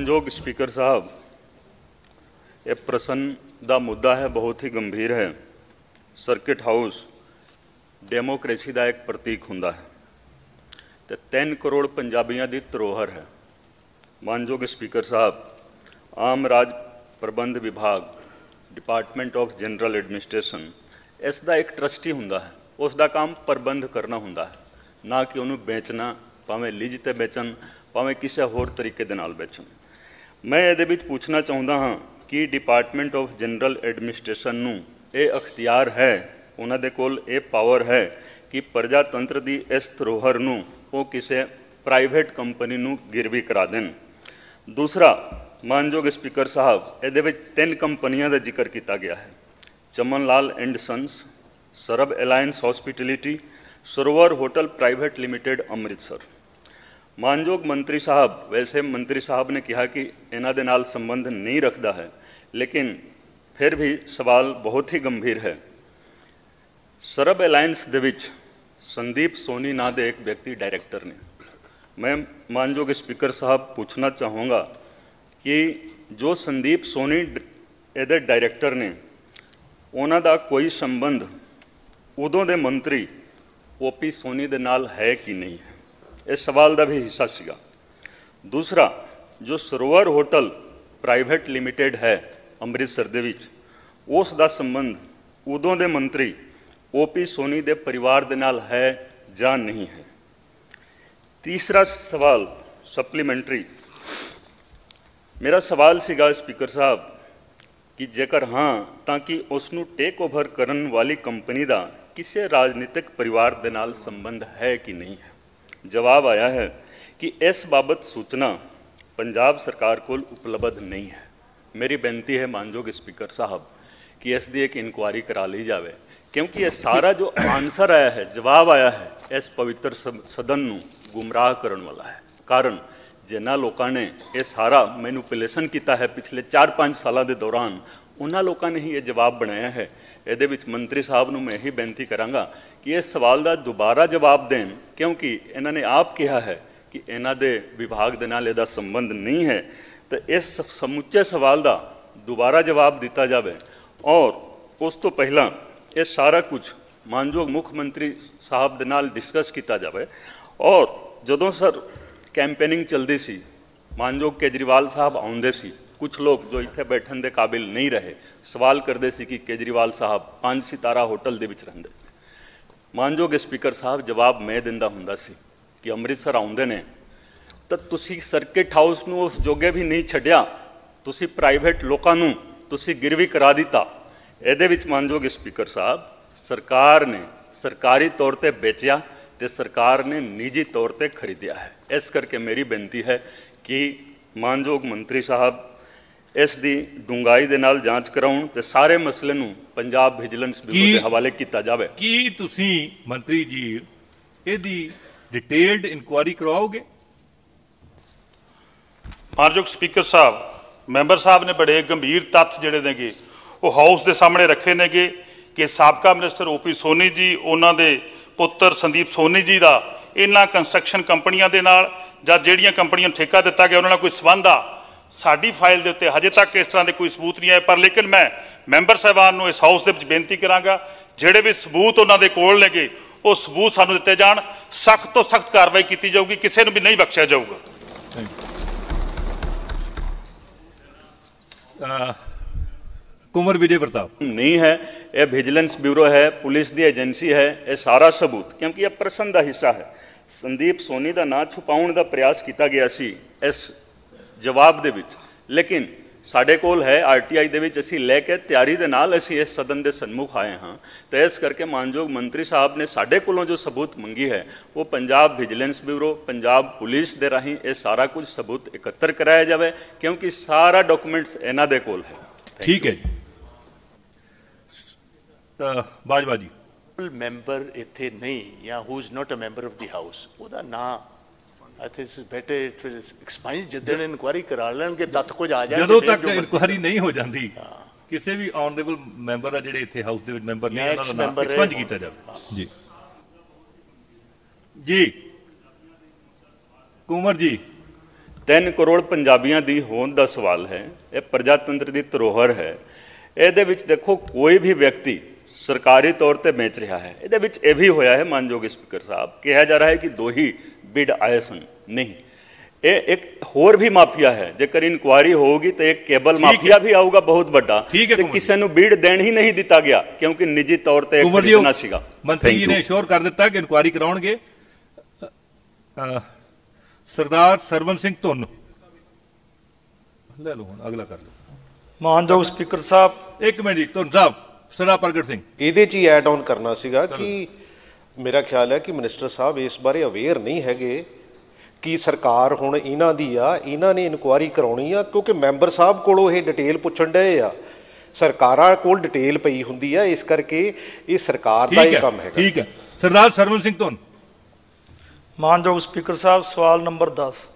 मानयोग speaker साहब, ये प्रश्न का मुद्दा है बहुत ही गंभीर है। सर्किट हाउस डेमोक्रेसी का एक प्रतीक हुंदा है तो 3 करोड़ पंजाबियों की धरोहर है। मानयोग स्पीकर साहब, आम राज प्रबंध विभाग डिपार्टमेंट ऑफ जनरल एडमिनिस्ट्रेशन इसका एक ट्रस्टी हुंदा है, उसका काम प्रबंध करना हुंदा है, ना कि उन्होंने बेचना, भावें लीज ते बेचन भावें किसी होर तरीके दे नाल बेचन। मैं ये पूछना चाहता हाँ कि डिपार्टमेंट ऑफ जनरल एडमिनिस्ट्रेशन नूं ये अख्तियार है, उन्होंने कोल ये पावर है कि प्रजातंत्र की इस धरोहर नूं वो किसी प्राइवेट कंपनी नूं गिरवी करा देन। दूसरा, मानयोग स्पीकर साहब, ये 3 कंपनियों का जिक्र किया गया है, चमन लाल एंड सन्स, सरब एलायंस हॉस्पिटलिटी, सरोवर होटल प्राइवेट लिमिटेड अमृतसर। मानयोग मंत्री साहब, वैसे मंत्री साहब ने कहा कि इन्हां दे नाल संबंध नहीं रखता है, लेकिन फिर भी सवाल बहुत ही गंभीर है। सरब एलायंस दे विच संदीप सोनी नाम के एक व्यक्ति डायरैक्टर ने। मैं मानयोग स्पीकर साहब पूछना चाहूँगा कि जो संदीप सोनी ये डायरैक्टर ने, उन्हां दा कोई संबंध उदों दे मंत्री ओपी सोनी दे नाल है कि नहीं है, इस सवाल का भी हिस्सा सीगा। दूसरा, जो सरोवर होटल प्राइवेट लिमिटेड है अमृतसर दे विच, उस दा संबंध उदों दे मंत्री ओपी सोनी दे परिवार दे नाल है या नहीं है। तीसरा सवाल सप्लीमेंटरी, मेरा सवाल सीगा स्पीकर साहब कि जेकर हाँ तो कि उसनू टेक ओवर करन वाली कंपनी का किसी राजनीतिक परिवार दे नाल संबंध है कि नहीं है। जवाब आया है कि इस बाबत सूचना पंजाब सरकार को उपलब्ध नहीं है। मेरी बेनती है मानयोग स्पीकर साहब कि इसकी एक इंक्वायरी करा ली जाए, क्योंकि ये सारा जो आंसर आया है, जवाब आया है, इस पवित्र सदन नूं गुमराह करने वाला है। कारण जिन्होंने लोगों ने यह सारा मैनिपुलेशन किया है पिछले 4-5 सालों के दौरान, उन्होंने लोगों ने ही ये जवाब बनाया है। ये मंत्री साहब नूं मैं यही बेनती करांगा कि इस सवाल का दोबारा जवाब दें, क्योंकि इन्होंने आप कहा है कि इन्हों के विभाग के नाल इहदा संबंध नहीं है। तो इस समुचे सवाल का दोबारा जवाब दिता जाए और उस तो पहला ये सारा कुछ मानयोग मुख्यमंत्री साहब दे नाल डिस्कस किया जाए। और जदों सर कैंपेनिंग चलती सी, मानयोग केजरीवाल साहब आउंदे सी, कुछ लोग जो इत्थे बैठन के काबिल नहीं रहे सवाल करते सी कि केजरीवाल साहब 5 सितारा होटल दे विच रहिंदे। मानयोग स्पीकर साहब, जवाब मैं दिंदा हुंदा सी कि अमृतसर आउंदे ने तो तुसी सर्किट हाउस नूं उस जोगे भी नहीं छड्डिया, तुसी प्राइवेट लोकां नूं तुसी गिरवी करा दिता। इहदे विच मानयोग स्पीकर साहब, सरकार ने सरकारी तौर पर बेचिया तो सरकार ने निजी तौर पर खरीदिया है। इस करके मेरी बेनती है कि मानयोग मंत्री साहब इसकी डूंगाई दे नाल जांच कराउण ते सारे मसले नूं पंजाब विजिलेंस ब्यूरो के हवाले किया जाए। की तुसी मंत्री जी इहदी डिटेल्ड इंक्वायरी करवाओगे? मानयोग स्पीकर साहब, मैंबर साहब ने बड़े गंभीर तत्थ जिहड़े नेगे वो हाउस के सामने रखे नेगे कि साबका मिनिस्टर ओपी सोनी जी, उन्होंने पुत्र संदीप सोनी जी का इन्हां कंस्ट्रक्शन कंपनियों के नाल जां जिहड़ियां कंपनियों नूं ठेका दिता गया उन्हां नाल कोई संबंध आ। साडी फाइल के उत्ते हजे तक इस तरह के कोई सबूत नहीं आए, पर लेकिन मैं मैंबर साहबान नूं इस हाउस दे विच बेनती करांगा जिहड़े भी सबूत उन्होंने कोल नेगे वो सबूत सानूं दिते जाण, सख्त तो सख्त कार्रवाई की जाऊगी, किसी नूं भी नहीं बख्शिया जाऊगा। कुंवर विजय प्रताप नहीं है, यह विजिलेंस ब्यूरो है, पुलिस की एजेंसी है, यह सारा सबूत, क्योंकि यह प्रश्न का हिस्सा है। संदीप सोनी का नाम छुपाउण का प्रयास किया गया सी इस जवाब दे विच, लेकिन साडे कोल है RTI दे विच असीं लैके तैयारी दे नाल असीं इस सदन के सन्मुख आए हाँ। तो इस करके मानयोग मंत्री साहब ने साडे कोलों जो सबूत मंगी है वो Punjab vigilance bureau, Punjab police दे राहीं ये सारा कुछ सबूत एकत्र कराया जाए, क्योंकि सारा डॉक्यूमेंट्स इन्हां दे कोल है। ठीक है जी। बाजवा जी, मैंबर इत्थे नहीं या who is not a member of the house, ਉਹਦਾ ਨਾਂ I think it's better it will explain जिद्दन इंक्वायरी करा लेंगे तत्थ कुछ आ जाए। ਜਦੋਂ ਤੱਕ ਇਨਕੁਆਇਰੀ ਨਹੀਂ ਹੋ ਜਾਂਦੀ ਕਿਸੇ ਵੀ ਆਨਰੇਬਲ ਮੈਂਬਰ ਆ ਜਿਹੜੇ ਇੱਥੇ ਹਾਊਸ ਦੇ ਵਿੱਚ ਮੈਂਬਰ ਨੇ ਉਹਨਾਂ ਦਾ ਨਾਮ ਐਕਸਪੰਜ ਕੀਤਾ ਜਾਵੇ। ਜੀ ਜੀ ਕੁੰਵਰ ਜੀ, 3 ਕरोड़ ਪੰਜਾਬੀਆਂ ਦੀ ਹੋਂਦ ਦਾ ਸਵਾਲ ਹੈ। ਇਹ ਪ੍ਰਜਾਤੰਤਰ ਦੀ ਧਰੋਹਰ ਹੈ। ਇਹਦੇ ਵਿੱਚ ਦੇਖੋ ਕੋਈ ਵੀ ਵਿਅਕਤੀ ਸਰਕਾਰੀ ਤੌਰ ਤੇ ਵੇਚ ਰਿਹਾ ਹੈ। ਇਹਦੇ ਵਿੱਚ ਇਹ ਵੀ ਹੋਇਆ ਹੈ ਮਾਨਯੋਗ ਸਪੀਕਰ ਸਾਹਿਬ, ਕਿਹਾ ਜਾ ਰਿਹਾ ਹੈ ਕਿ 2 ਹੀ ਬਿਡ ਆਏ ਸਨ। ਨਹੀਂ, ਇਹ ਇੱਕ ਹੋਰ ਵੀ ਮਾਫੀਆ ਹੈ। ਜੇਕਰ ਇਨਕੁਆਇਰੀ ਹੋਊਗੀ ਤਾਂ ਇੱਕ ਕੇਬਲ ਮਾਫੀਆ ਵੀ ਆਊਗਾ ਬਹੁਤ ਵੱਡਾ, ਤੇ ਕਿਸੇ ਨੂੰ ਬਿਡ ਦੇਣ ਹੀ ਨਹੀਂ ਦਿੱਤਾ ਗਿਆ ਕਿਉਂਕਿ ਨਿੱਜੀ ਤੌਰ ਤੇ ਖਰੀਦਣਾ ਸੀਗਾ। ਮੰਤਰੀ ਜੀ ਨੇ ਅਸ਼ੋਰ ਕਰ ਦਿੱਤਾ ਕਿ ਇਨਕੁਆਇਰੀ ਕਰਾਉਣਗੇ। ਸਰਦਾਰ ਸਰਵਨ ਸਿੰਘ ਧੁੰਨ ਲੈ ਲਓ, ਹੁਣ ਅਗਲਾ ਕਰ ਲਓ। ਮਾਨਯੋਗ ਸਪੀਕਰ ਸਾਹਿਬ, 1 ਮਿੰਟ ਜੀ। ਧੁੰਨ ਸਾਹਿਬ, ਸਰਦਾਰ ਪ੍ਰਗਟ ਸਿੰਘ, ਇਹਦੇ 'ਚ ਹੀ ਐਡ ਆਨ ਕਰਨਾ ਸੀਗਾ ਕਿ ਮੇਰਾ ਖਿਆਲ ਹੈ ਕਿ ਮਿਨਿਸਟਰ ਸਾਹਿਬ ਇਸ ਬਾਰੇ ਅਵੇਅਰ ਨਹੀਂ ਹੈਗੇ ਕਿ ਸਰਕਾਰ ਹੁਣ ਇਹਨਾਂ ਦੀ ਆ, ਇਹਨਾਂ ਨੇ ਇਨਕੁਆਇਰੀ ਕਰਾਉਣੀ ਆ, ਕਿਉਂਕਿ ਮੈਂਬਰ ਸਾਹਿਬ ਕੋਲੋਂ ਇਹ ਡਿਟੇਲ ਪੁੱਛਣ ਡਏ ਆ। ਸਰਕਾਰਾਂ ਕੋਲ ਡਿਟੇਲ ਪਈ ਹੁੰਦੀ ਆ, ਇਸ ਕਰਕੇ ਇਹ ਸਰਕਾਰ ਦਾ ਹੀ ਕੰਮ ਹੈਗਾ। ਠੀਕ ਹੈ। ਸਰਦਾਰ ਸਰਵਨ ਸਿੰਘ ਧੁੰਨ। ਮਾਨਯੋਗ ਸਪੀਕਰ ਸਾਹਿਬ, ਸਵਾਲ ਨੰਬਰ 10